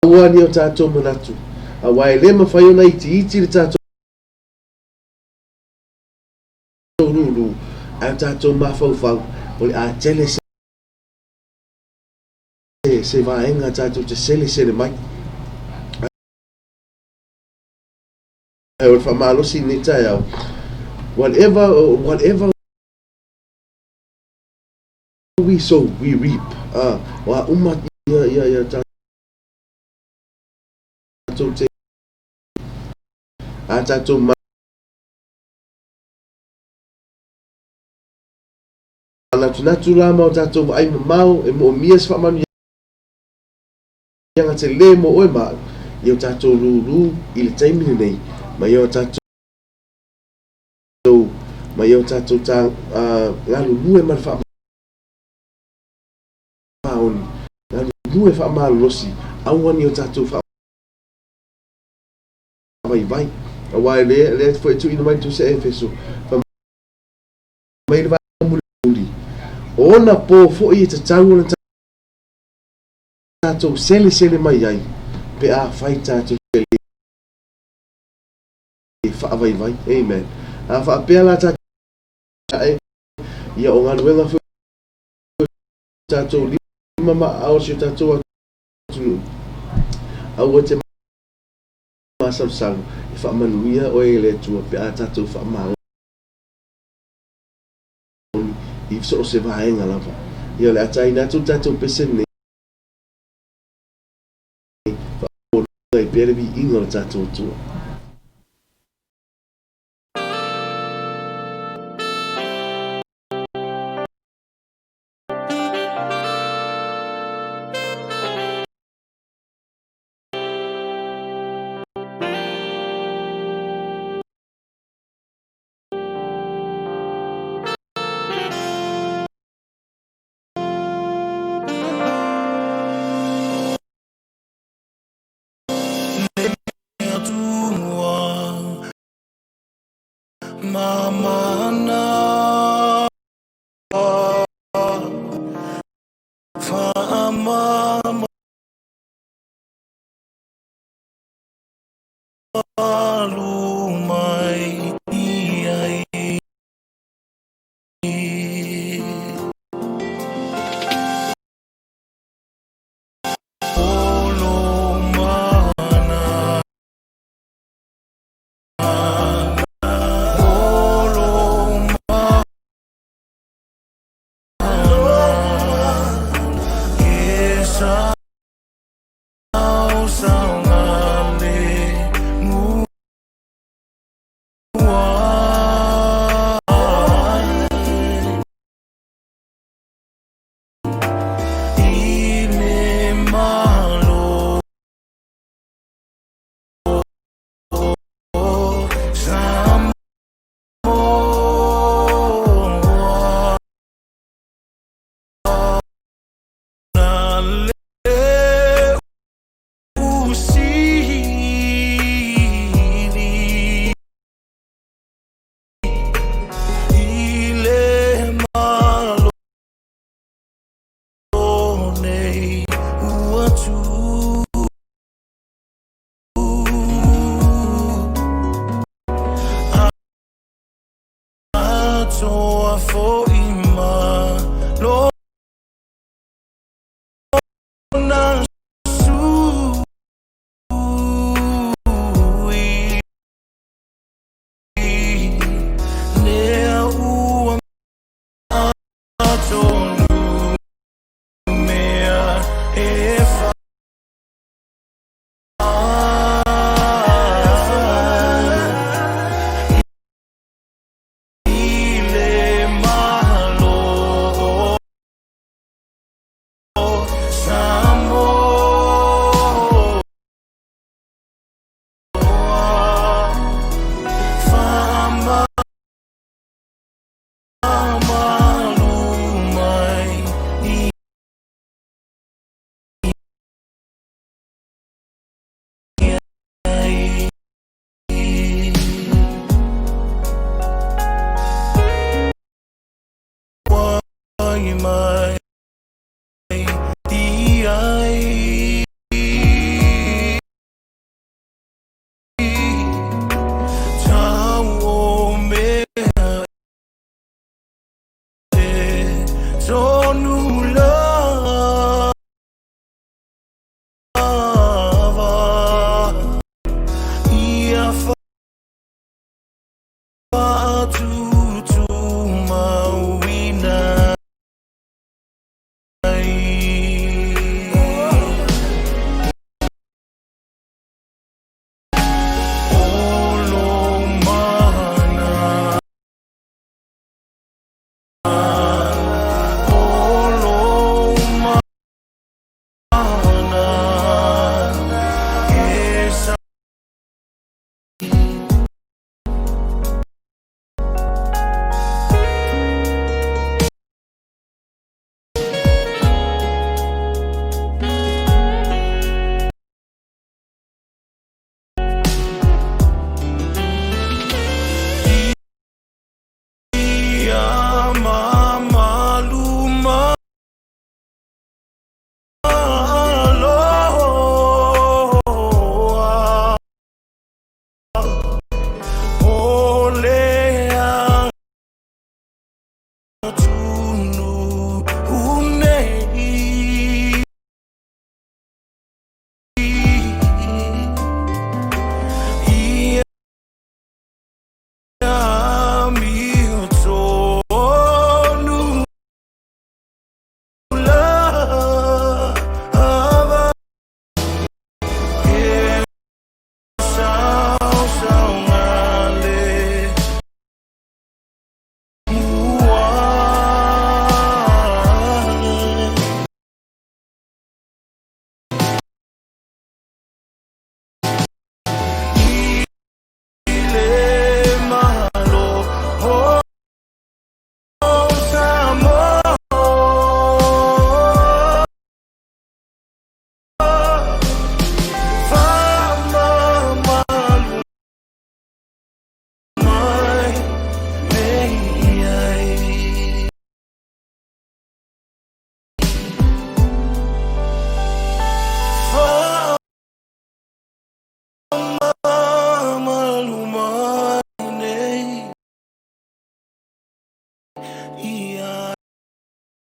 Wani o tātou manatu. A wai le mawhai ona iti le tātou ruru. A tātou mawhau o le a tele se vaenga tātou te sele mai. E o whamalosi ni tai au. Whatever we sow, we reap. Wa umat ya tātou te a tātou natu la mau tātou ai mau e mo mias whamanu yanga te le mo oe mau i o tātou ruru i le taimini nei mai o tātou tā ngalu lue mar whamaoni ngalu lue whamalosi awani o tātou whamai a wai le fwoi tu ina mai tu se efeso mai le vai ona po fo i te tango na tātou sele mai ai pe a whai tātou sele whaavai amen a whaapea la tātou ia o ngā ruenga fo tātou lima ma ao si o tātou atu au te masam i whaamanuia o e le tua pe a tātou whaamao i so se vaenga lava ia le atai natu tātou pese nei i pere vi inga o tātou tua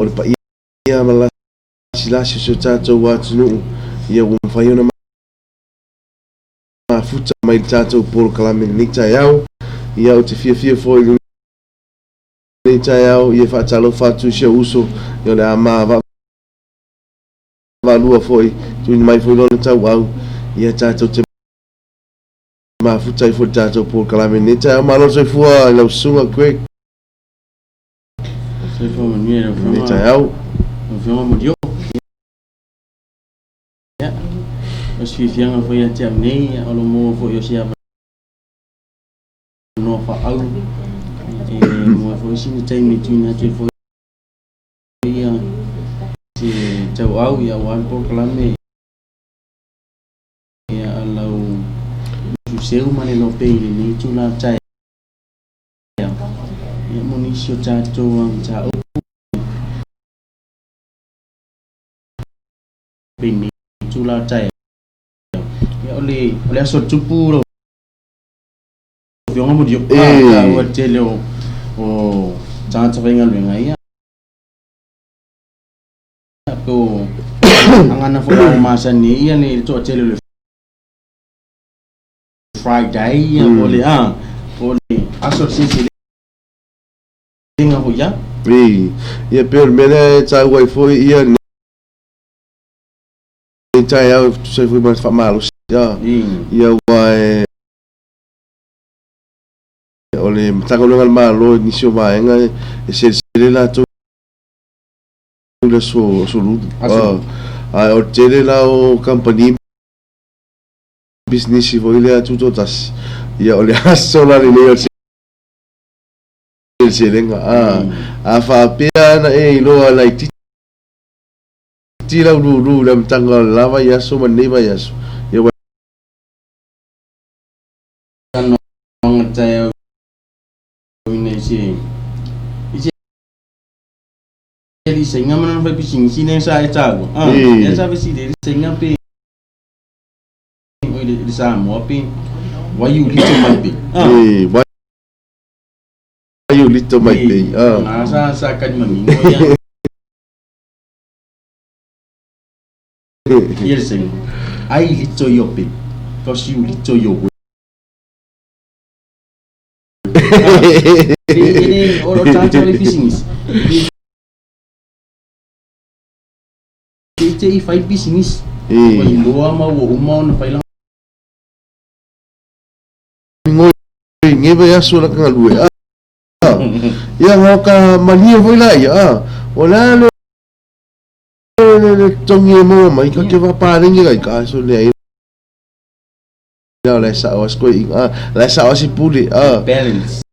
O le pa ia malasi so tātou atunu ia ua mawhaiona mafuta mai tātou polo kalame ni tai au ia o te fia foi ni tai au ia whaatalo whatu sia uso ia le ama valua foi tu mai foi lona tau au ia tātou te mafuta i foi tātou polo kalame ni tai au malo soi fua lau sunga koe ni tai au Vema modio. Ya. Os fifianga foi até nei, alo mo foi o sia no fa au. Mo foi sin time between ate foi ia se tau au ia wan por clame. Ia alau seu mane no pei ni tula tai. Ia monisio tato ang tau Bini chula chai ya ole aso tupu ro mo dio o tele o chance venga venga ya ko angana fo masa ni ya ni to tele Friday ya ole aso sisi dinga ho ya ia per mena tai wai foi ia tai au se foi mais famalo ia vai ole mtaka lo malo ni sio vaenga e se la to le so lu o tele la o company business voi le tutto tas ia ole aso la le se lenga a fa pena e lo la tira lu la mtanga lava yaso maneva yaso ia kan ngata ini si jadi senga mana vai pising sini saya tahu ya sabe si dari senga pe di samo pe wayu lito mai pe wayu lito mai pe sa kan mamingo ya Iya sing, ai lito yope, kau si lito yope. Ini orang cakap lagi bisnis. Jadi five bisnis. Bawa mau umau na pailang. Ngebe ya suara kengalue. Ya ngaka mania foi lá ya. Olha tongi mo mai ka ke va pa ringi kai ka so le ya la sa was ko la sa was puli balance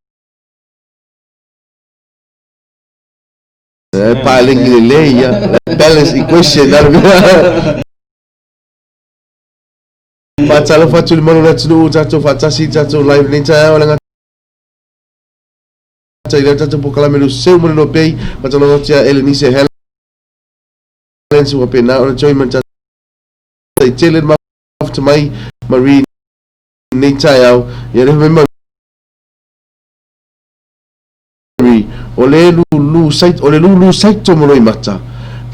pa ringi le ya balance equation dar pa talo fa tu mo na tu tato fa tasi tato live ni ta wala nga ta ila tato po kala melu se mo no pay pa talo tia elenise Lensu apena ona choi man tai tele ma after my marine ni tai au ya remember o le lulu sait to mo i mata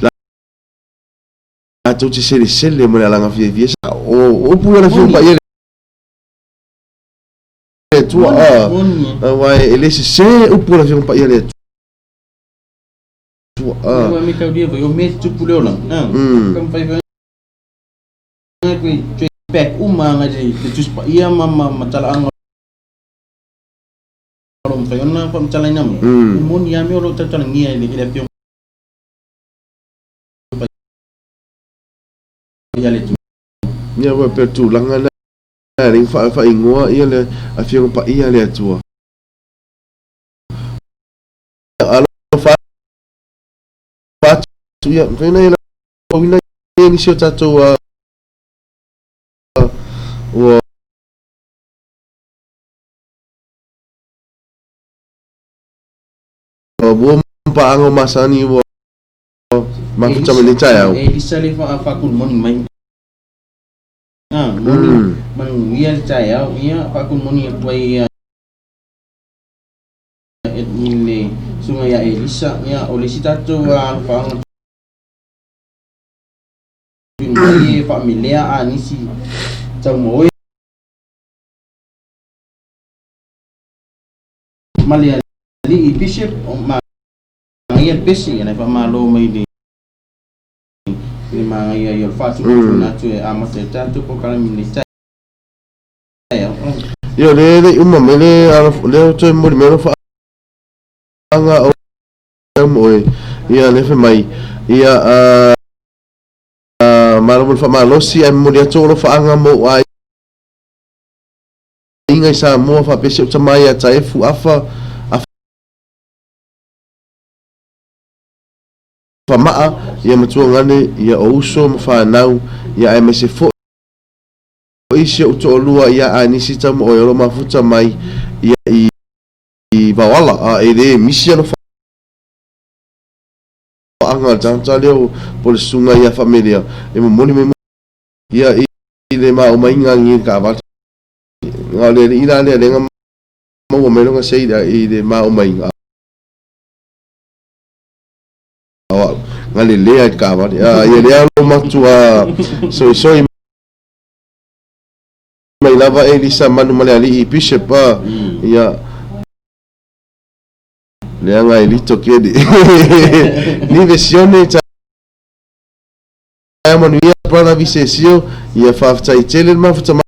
la to te sele mo la nga fie sa o pu la fie pa ye tu wa ele se o pu la fie pa ye tu mi ka dia yo me tu pu le la kam fai vai que pek nga de tu pa ia mama matala ang rom fai ona pa matala ina mo mon ya mi lo tatala ngia ile ile pio ya le tu ya wa pe tu langa na ring fa ingoa ia le a fio pa ia le tu alo fa tu ya vena ila wina ni sio tatu wa bom paango masani wo mafuta melita ya di sale fa kun morning mai morning man wial ya ia fa kun morning kwai ni sungai ya Elisa ya oleh sitato wa fa ni familia ani si tamoy malia li bishop ma ngaya besi na fa malo mai di ni ma ngaya yo fa tu na tu amase tanto po kala milita yo le umma mele le to mo me fa anga o ia le fa mai ia malo fa malo si ai mo dia to fa anga mo ai inga sa mo fa bishop tamaya taifu afa famaa ia matua ngane ia o uso mawhanau ia ai mese fo isi o to lua ia anisi tamu o yoro mafuta mai ia i bawala a ele misia no anga tanta leo pole sunga ia familia e mo moni me ia i le ma o mainga ngi ka va ngale ina le lenga mo me no sei da i le ma o mainga ngale lea ka va ia lea lo matua so mai lava Elisa manu male ali i bishop ia lea nga elito kedi ni versione ta manu ia para visesio ia fafta i tele mafuta mai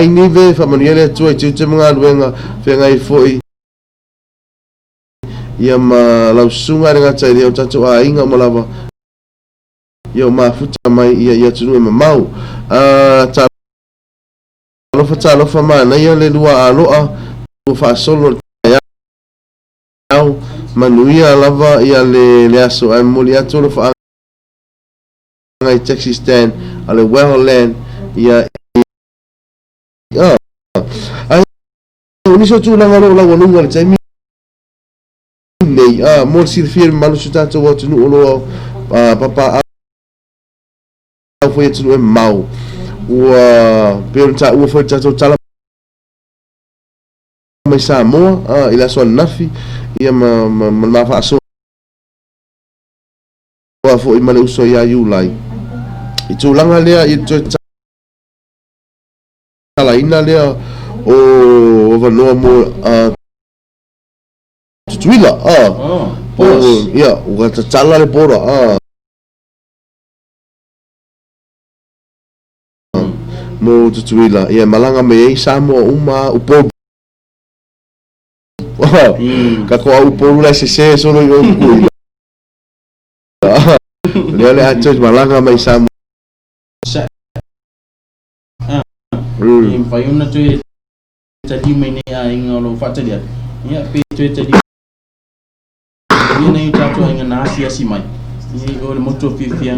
nive fa manu ia tu te mga luenga fenga i foi ia ma lausunga nga tai leo tatu a inga mo lava ia mafuta mai ia tunu e mau ta lofa mana ia le lua aloa o fa solo manuia lava ia le aso ai moli atu fa ngai taxi stand ale Wellland ia ai ni so tu langa lo la nunga le taimi nei mo si firme malu sutato wa tunu lo papa foi tunu e mau wa pergunta o foi tato tala mai Samoa ila so nafi ia ma fa so wa foi male uso ya yulai itu langa lea itu tala ina lea o vano mo tuila ia o gata tala le pora mo tuila ia malanga me Samoa uma upo ka ko upo la se solo yo ku le ato malanga me Samoa fai una tu tadi mene inga lo fata dia ia pe tu tadi ni nei tatu inga na asia si mai ni o le moto fifi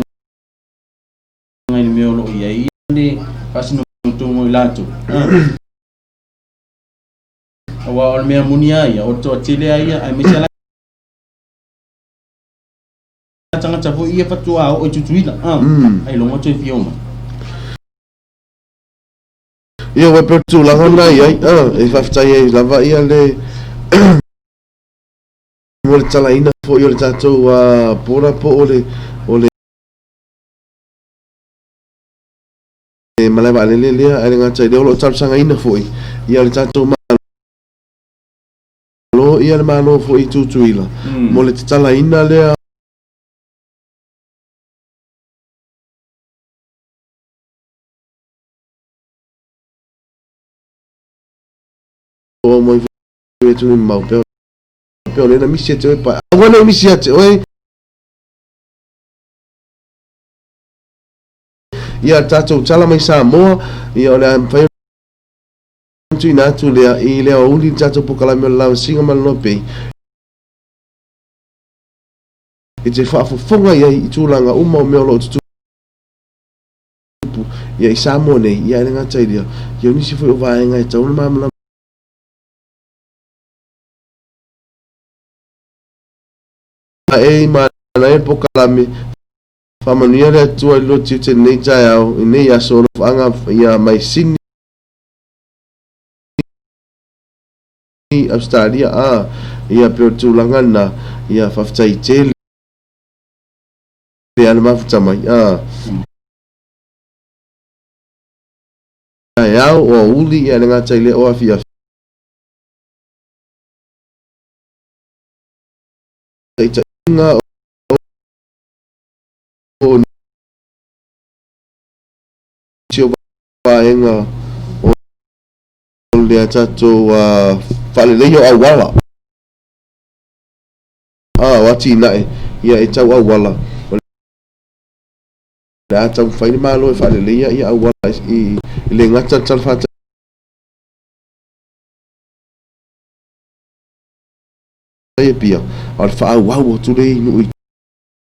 ngai me lo ia ni pasino tu mo lato awa o me munia ia o to tele ia ai me sala tanga tafu ia fatua o tutuina ai lo moto fifi oma ia we per tu la hona ia e fa ftai lava ia le o le talaina fo i o le tatou pora po o le malai valele lea ai le gata i lea o loo talosangaina foʻi ia le tatou malo ia le malo foʻi tutuila mo le tatalaina lea o mo i tu mau pe o le na misi te pa o le misi te oi ia tatou tala mai Samoa ia o le fai tu ina tu le i le o uli tatou pokala me la singa mal no pe e te fa fonga ia i tulanga uma o me o lo tu ia i Samoa nei ia le ngata ia ia nisi foi o vaenga e tau na mamla e ma na e pokala me famania le tua lo ti te nei tai au nei a solo anga ia mai sini Australia ia pe tulanga na ia faftai tele le ana mafta mai ai au o uli ia nga tai le o afia nga o tio vaenga o le tatou fale le yo awala wati nai ia e tau awala la tau fai malo e fale le ia awala i le ngata talfata e pia al fa wa tu le no i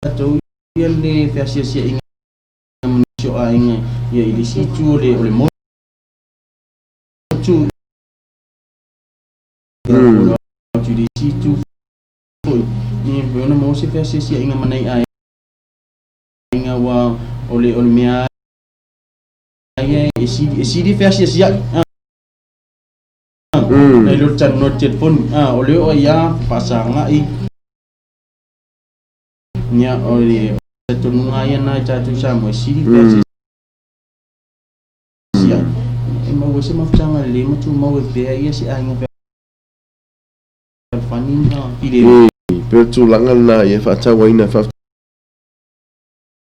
tatou ia le feasia inga manisio a inga ia i le situ o le motu tu le situ ni bona mo se feasia inga manai a inga wa o le mea ia e si feasia na lo tan no telefon o le o ia pasanga i nya o le tonu ai na tatu sa mo si sia e mo se mo tanga le mo tu mo be ia si ai pe fanina ide pe tu langa na ia fa tawa ina fa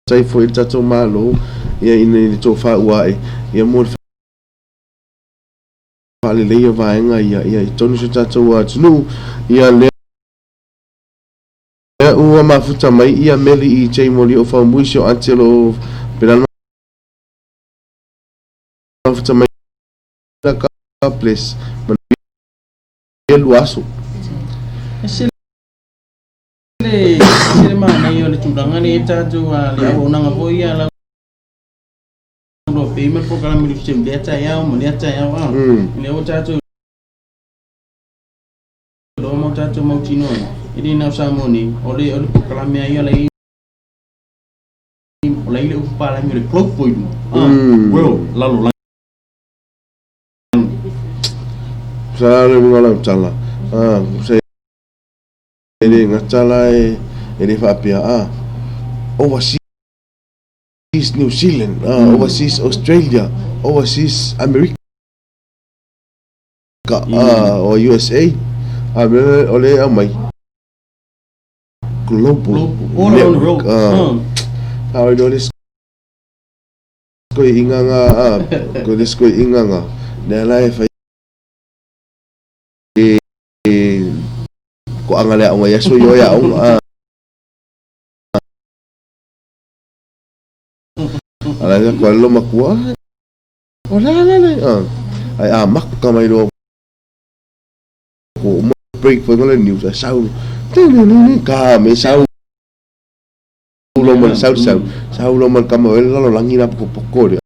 tai foi tatu malo ia ina to fa uai ia mo fale le ia vaenga ia tonu se tatu wa tunu ia le ua mafuta mai ia meli i tei moli o fa muisio antelo pelana mafuta mai na ka place elu aso sele mana yo le tudanga ni tatu le ona nga boia la do payment program ni system data ya mo data ya le o tatu do mo tatu mo tino ini na samoni ole program ya le o le upa la mi le clock point well lalo sala ngala tala se ele ngatala ele fa pia overseas New Zealand overseas Australia overseas America or USA ole amai global all around the world how do this ko inganga ko this ko inganga na life ko angale ang yaso yo ya ala ko lo makua wala ay mak kamay do ko mo break for the news sa ka me sa ulo man sa ulo man kamay lo langina pokore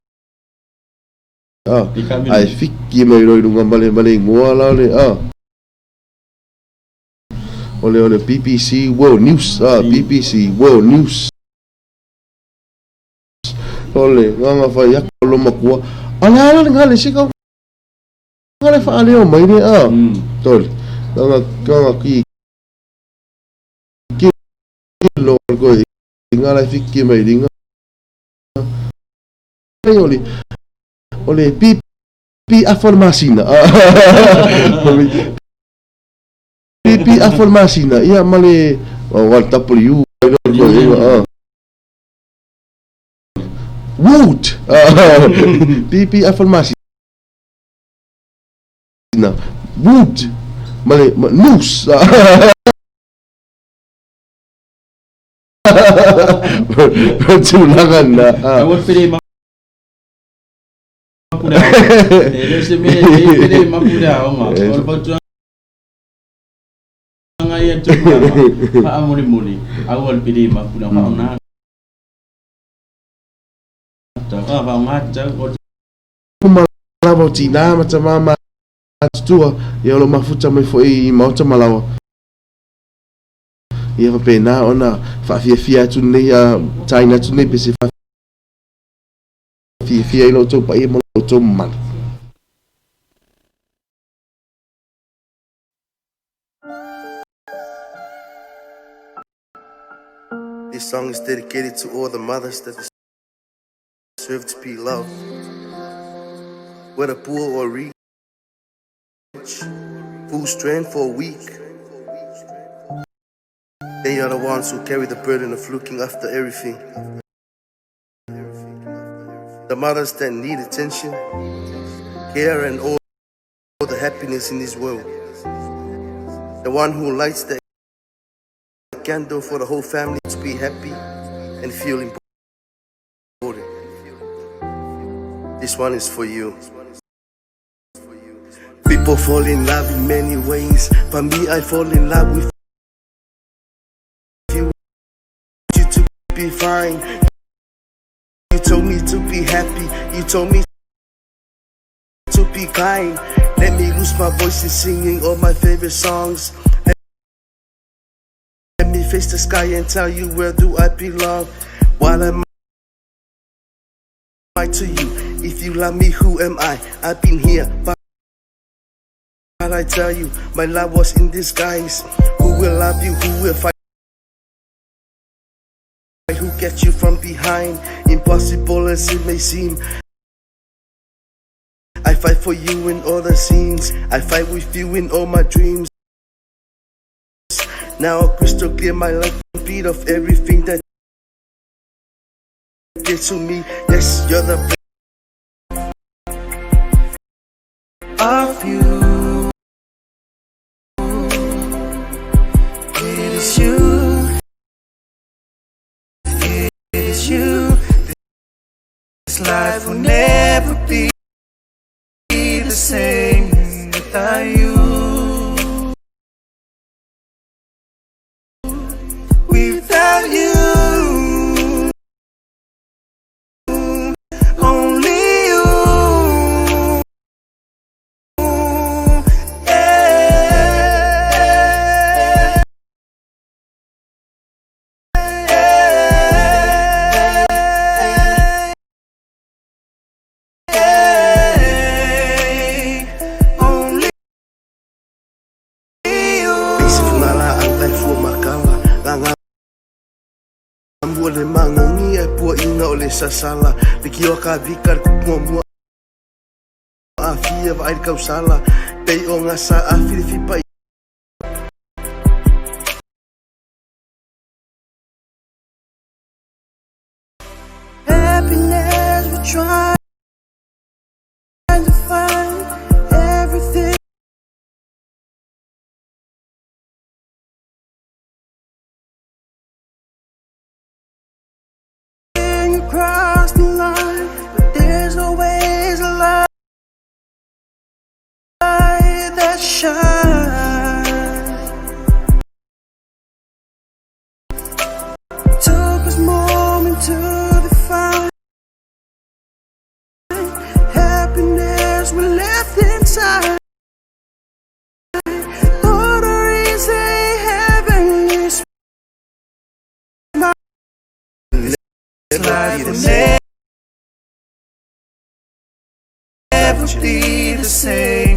ay fikki may do ng mali ngwala le ole BBC World News BBC World News ole nga fa yak lo makua ala ngale sikaw ngale fa ale o mai ni tol nga ki lo ko inga la fiki mai ringa ole pi aformasina pi aformasina ia male wal tapu wood pi aformasina wood male nus tulangan na awal pilih makuda dia pilih makuda orang kalau tu ngaya cuma pak muli awal pilih makuda orang nak tak apa ngajar malawa Cina macam mama tua ya lo mafuta mai foi mau malawa ia pena ona fa fia tu nei a China tu nei pese fa fia lo to pa mo to man. This song is dedicated to all the mothers that deserve to be loved, whether poor or rich, full strength or weak. They are the ones who carry the burden of looking after everything. The mothers that need attention, care, and all the happiness in this world. The one who lights the candle for the whole family to be happy and feel important. This one is for you. People fall in love in many ways. For me, I fall in love with be fine. You told me to be happy. You told me to be kind. Let me lose my voice in singing all my favorite songs. Let me face the sky and tell you where do I belong. What am I to you? If you love me, who am I? I've been here, but I tell you, my love was in disguise. Who will love you? Who will fight? Who get you from behind? Impossible as it may seem. I fight for you in all the scenes. I fight with you in all my dreams. Now crystal clear, my life beat of everything that did to me. Yes, you're the of you. It is you. You, this life will never be the same without you. Without you, only you. Boleh mangangi ai pua ina ole sasala Liki o ka vikar kumua afia vai kau sala Pei o ngasa afirifi pai Happiness we try to find everything across the line, but there's always a light that shines. Took us a moment to define happiness we left inside. Lord, there is a heavenly smile. Life will never be the same.